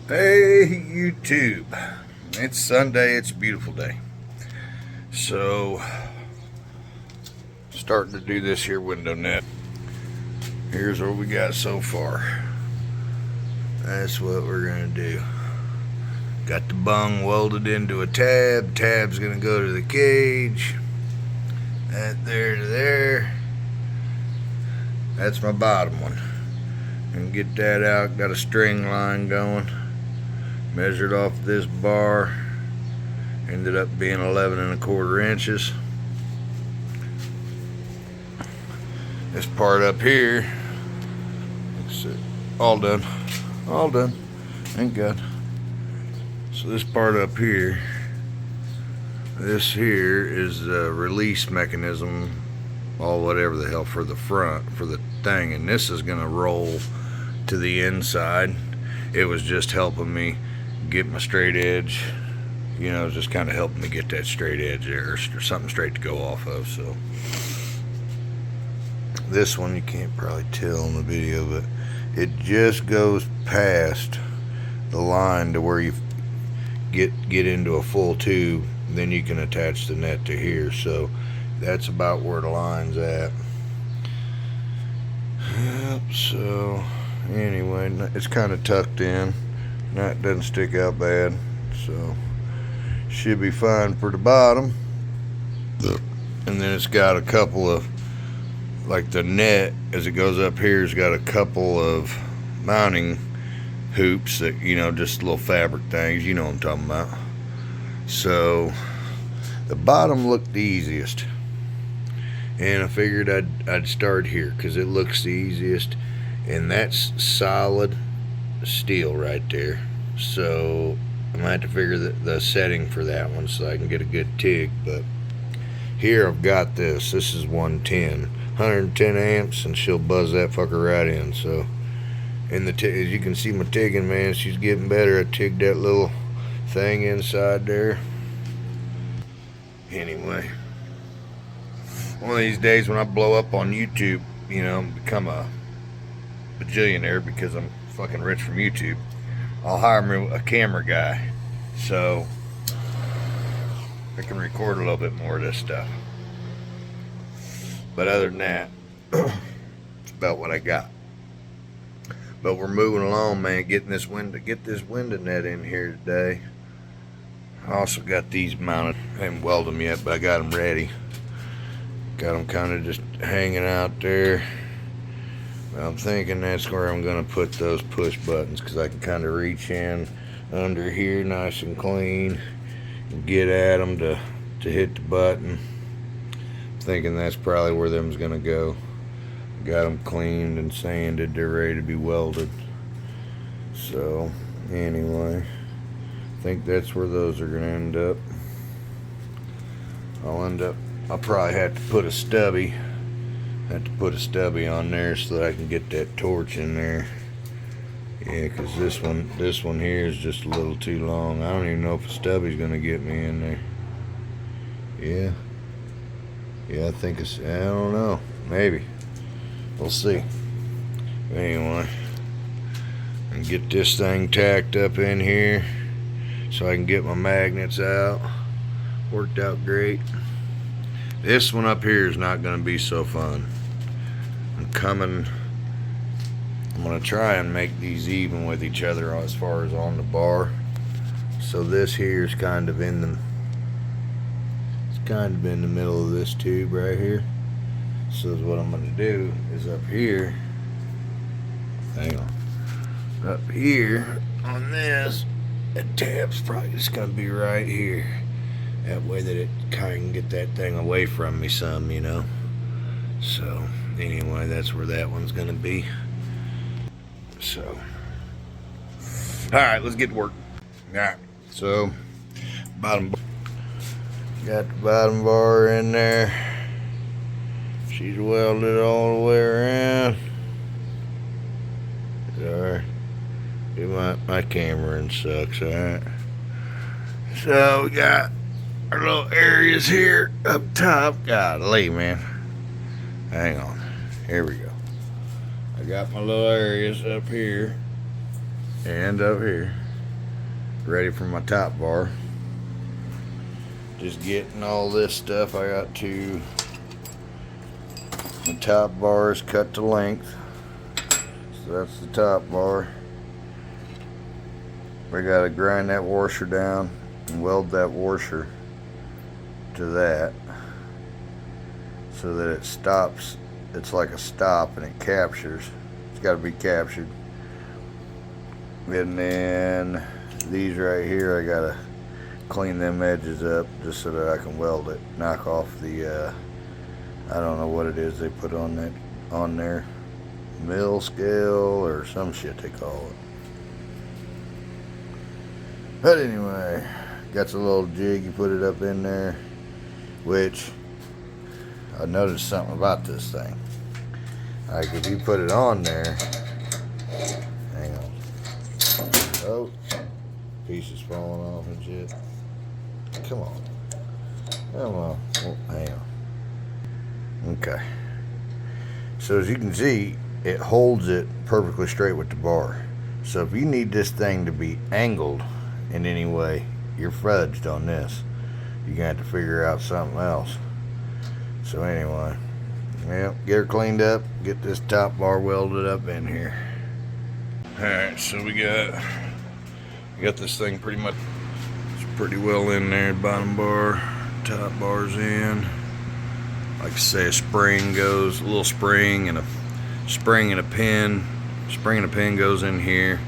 Hey YouTube, it's Sunday, it's a beautiful day. So, starting to do this here window net. Here's what we got so far. That's what we're gonna do. Got the bung welded into a tab. Tab's gonna go to the cage. That there to there. That's my bottom one. And get that out, got a string line going. Measured off this bar, ended up being 11 1/4 inches. This part up here, all done, thank God. So this part up here, this here is the release mechanism, all whatever the hell for the front, for the thing, and this is gonna roll to the inside. It was just helping me get my straight edge, you know, just kind of helping me get that straight edge there, or something straight to go off of. So this one you can't probably tell in the video, but it just goes past the line to where you get into a full tube, then you can attach the net to here. So that's about where the line's at. Yep. So anyway, it's kind of tucked in. That doesn't stick out bad, so should be fine for the bottom. And then it's got a couple of, like the net as it goes up here has got a couple of mounting hoops that, you know, just little fabric things, you know what I'm talking about. So the bottom looked the easiest, and I figured I'd start here because it looks the easiest, and that's solid steel right there. So I'm gonna have to figure the setting for that one so I can get a good TIG. But here I've got this is 110 amps, and she'll buzz that fucker right in. So in the as you can see, my TIGging, man, she's getting better. I TIGged that little thing inside there. Anyway, one of these days when I blow up on YouTube, you know, become a bajillionaire because I'm fucking rich from YouTube, I'll hire me a camera guy so I can record a little bit more of this stuff. But other than that, it's about what I got. But we're moving along, man, get this window net in here today. I also got these mounted. I haven't welded them yet, but I got them ready. Got them kind of just hanging out there. I'm thinking that's where I'm going to put those push buttons, because I can kind of reach in under here nice and clean and get at them to hit the button. I'm thinking that's probably where them's going to go. Got them cleaned and sanded. They're ready to be welded. So anyway, I think that's where those are going to end up. I'll probably have to put a stubby. On there so that I can get that torch in there. Yeah, because this one here is just a little too long. I don't even know if a stubby's gonna get me in there. Yeah, I think it's, I don't know, maybe, we'll see. Anyway, and get this thing tacked up in here so I can get my magnets out. Worked out great. This one up here is not going to be so fun. I'm going to try and make these even with each other as far as on the bar. So this here is kind of in the middle of this tube right here. So what I'm going to do is up here, up here on this, the tab's probably just going to be right here. That way that it kind of can get that thing away from me some, you know. So anyway, that's where that one's gonna be. So alright, let's get to work. Alright, so got the bottom bar in there. She's welded all the way around. Sorry, my camera and sucks. Alright, so we got our little areas here up top. Golly, man. Hang on. Here we go. I got my little areas up here and up here. ready for my top bar. Just getting all this stuff. I got to, the top bar is cut to length, so that's the top bar. We got to grind that washer down and weld that washer to that so that it stops. It's like a stop and it captures. It's got to be captured. And then these right here, I gotta clean them edges up just so that I can weld it. Knock off the I don't know what it is they put on there, mill scale or some shit they call it. But anyway, got the little jig, you put it up in there, which I noticed something about this thing. Like if you put it on there, hang on. Oh, pieces falling off and shit. Come on. Come on. Oh, hang on. Okay. So as you can see, it holds it perfectly straight with the bar. So if you need this thing to be angled in any way, you're fudged on this. You're gonna have to figure out something else. So anyway, yeah, get her cleaned up, get this top bar welded up in here. Alright, so we got this thing pretty much, it's pretty well in there. Bottom bar, top bar's in. Like I say, a spring goes, a little spring and a pin. Spring and a pin goes in here,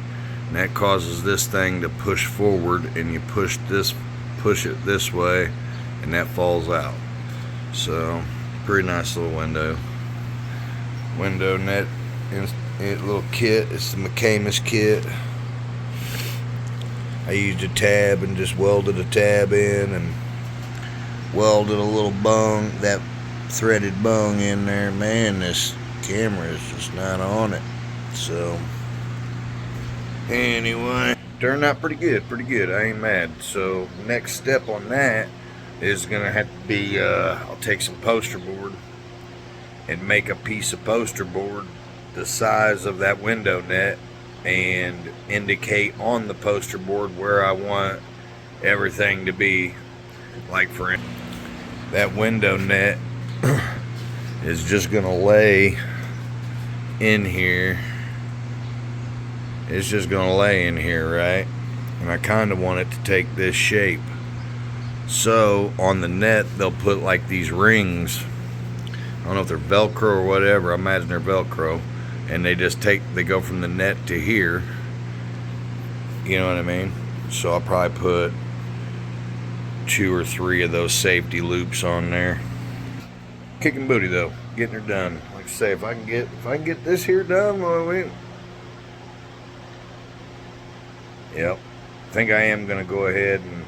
and that causes this thing to push forward, and you push it this way, and that falls out. So pretty nice little window net little kit. It's the mcamis kit. I used a tab and just welded a tab in and welded a little bung, that threaded bung in there. Man, this camera is just not on it. So anyway, turned out pretty good. I ain't mad. So next step on that is gonna have to be I'll take some poster board and make a piece of poster board the size of that window net and indicate on the poster board where I want everything to be. Like for instance, that window net is just gonna lay in here. It's just gonna lay in here, right? And I kind of want it to take this shape. So on the net they'll put like these rings. I don't know if they're Velcro or whatever. I imagine they're Velcro, and they go from the net to here. You know what I mean? So I'll probably put 2 or 3 of those safety loops on there. Kicking booty though, getting her done. Like I say, if I can get this here done, yep. I think I am gonna go ahead and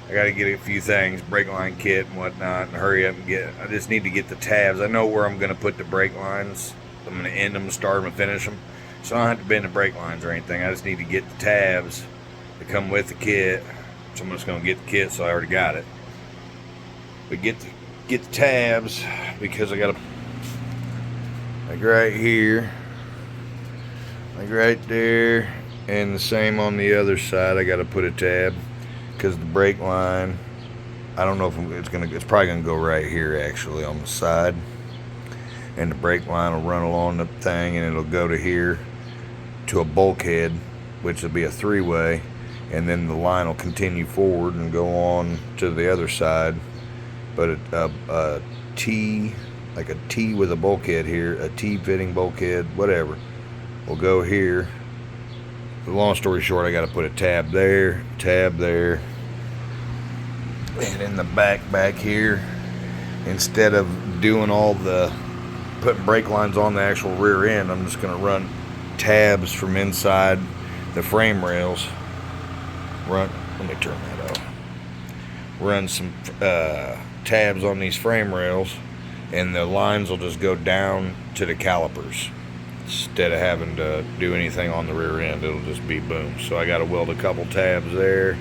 I gotta get a few things, brake line kit and whatnot, and hurry up and I just need to get the tabs. I know where I'm gonna put the brake lines. I'm gonna end them, start them, and finish them. So I don't have to bend the brake lines or anything. I just need to get the tabs that come with the kit. So I'm just gonna get the kit, so I already got it. But get the tabs because I gotta, like right here, like right there, and the same on the other side. I gotta put a tab because the brake line, I don't know if it's probably gonna go right here actually on the side, and the brake line will run along the thing and it'll go to here to a bulkhead, which will be a 3-way, and then the line will continue forward and go on to the other side. But a T, like a T with a bulkhead here, a T fitting bulkhead, whatever, will go here. The long story short, I got to put a tab there, and in the back here, instead of doing all the putting brake lines on the actual rear end, I'm just going to run tabs from inside the frame rails. Let me turn that off. Run some tabs on these frame rails, and the lines will just go down to the calipers instead of having to do anything on the rear end. It'll just be boom. So I got to weld a couple tabs there.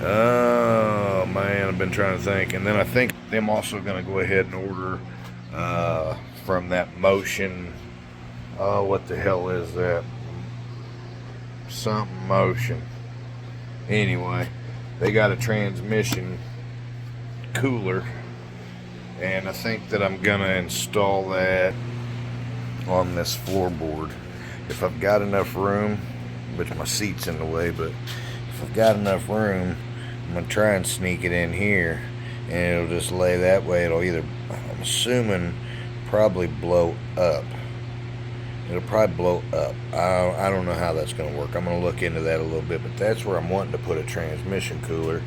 Oh man, I've been trying to think. And then I think I'm also going to go ahead and order from that Motion, oh, what the hell is that? something motion. Anyway, they got a transmission cooler, and I think that I'm gonna install that on this floorboard if I've got enough room, which my seat's in the way, but if I've got enough room, I'm gonna try and sneak it in here, and it'll just lay that way. It'll either, I'm assuming, probably blow up. It'll probably blow up. I don't know how that's gonna work. I'm gonna look into that a little bit, but that's where I'm wanting to put a transmission cooler.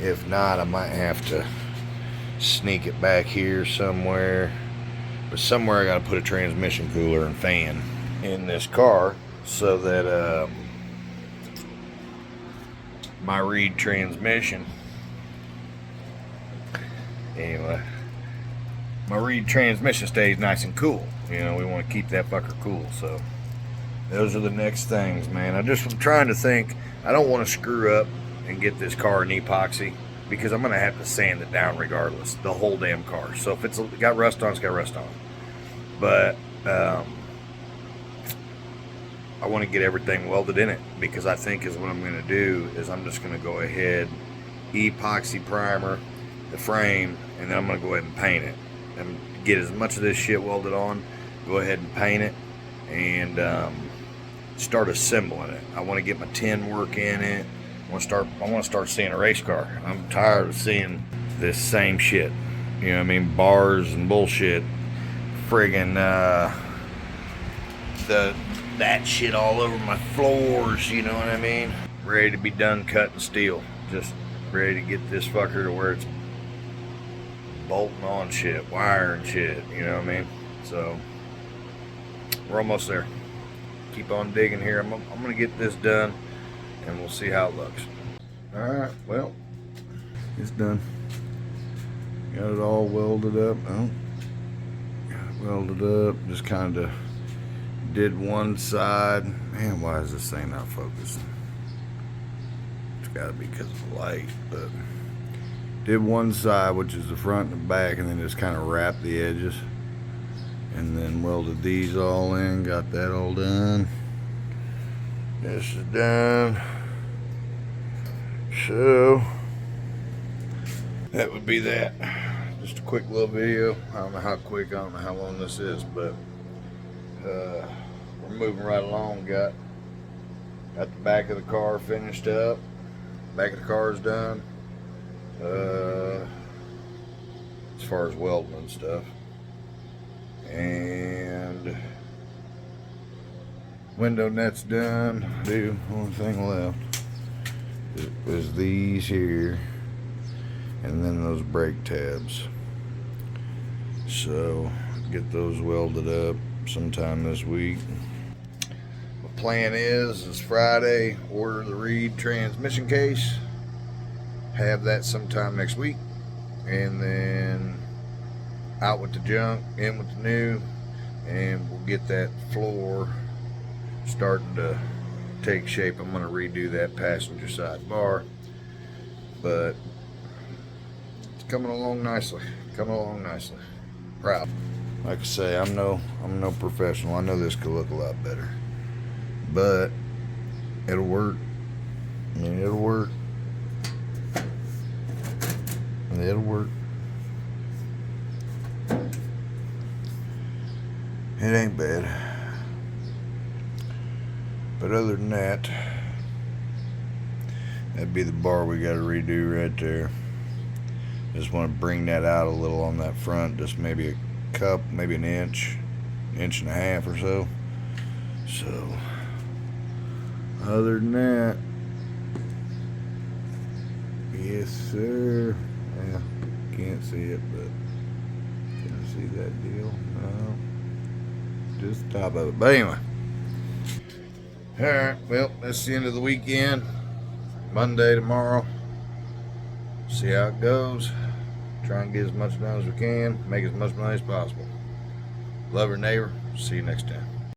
If not, I might have to sneak it back here somewhere, but somewhere I gotta put a transmission cooler and fan in this car so that my Reed transmission, anyway, my Reed transmission stays nice and cool. You know, we want to keep that fucker cool. So those are the next things, man. I'm trying to think. I don't want to screw up and get this car in epoxy, because I'm gonna have to sand it down regardless, the whole damn car. So if it's got rust on, it's got rust on. But I want to get everything welded in it, because I think is what I'm going to do is I'm just going to go ahead, epoxy primer the frame, and then I'm going to go ahead and paint it and get as much of this shit welded on, go ahead and paint it, and start assembling it. I want to get my tin work in it. I want to start seeing a race car. I'm tired of seeing this same shit, you know what I mean, bars and bullshit, friggin' that shit all over my floors, you know what I mean? Ready to be done cutting steel. Just ready to get this fucker to where it's bolting on shit, wiring shit, you know what I mean? So, we're almost there. Keep on digging here. I'm gonna get this done, and we'll see how it looks. Alright, well, it's done. Got it all welded up. Oh, got it welded up. Just kind of did one side. Man, why is this thing not focusing? It's got to be because of the light. But did one side, which is the front and the back, and then just kind of wrapped the edges, and then welded these all in. Got that all done. This is done. So that would be that. Just a quick little video. I don't know how quick, I don't know how long this is, but we're moving right along. Got the back of the car finished up. Back of the car is done. As far as welding and stuff. And window net's done. Only thing left was these here, and then those brake tabs. So get those welded up sometime this week. My plan is Friday, order the Reed transmission case, have that sometime next week, and then out with the junk, in with the new, and we'll get that floor starting to take shape. I'm going to redo that passenger side bar, but it's coming along nicely. Proud. Like I say, I'm no professional. I know this could look a lot better, but it'll work. I mean, it'll work. It'll work. It ain't bad. But other than that, that'd be the bar we got to redo right there. Just want to bring that out a little on that front, just maybe a cup, maybe an inch and a half or so. So other than that, yes sir. Yeah, can't see it, but can I see that deal? No, just the top of it. But anyway, alright, well, that's the end of the weekend. Monday tomorrow, see how it goes. Try and get as much done as we can, make as much money as possible. Love your neighbor. See you next time.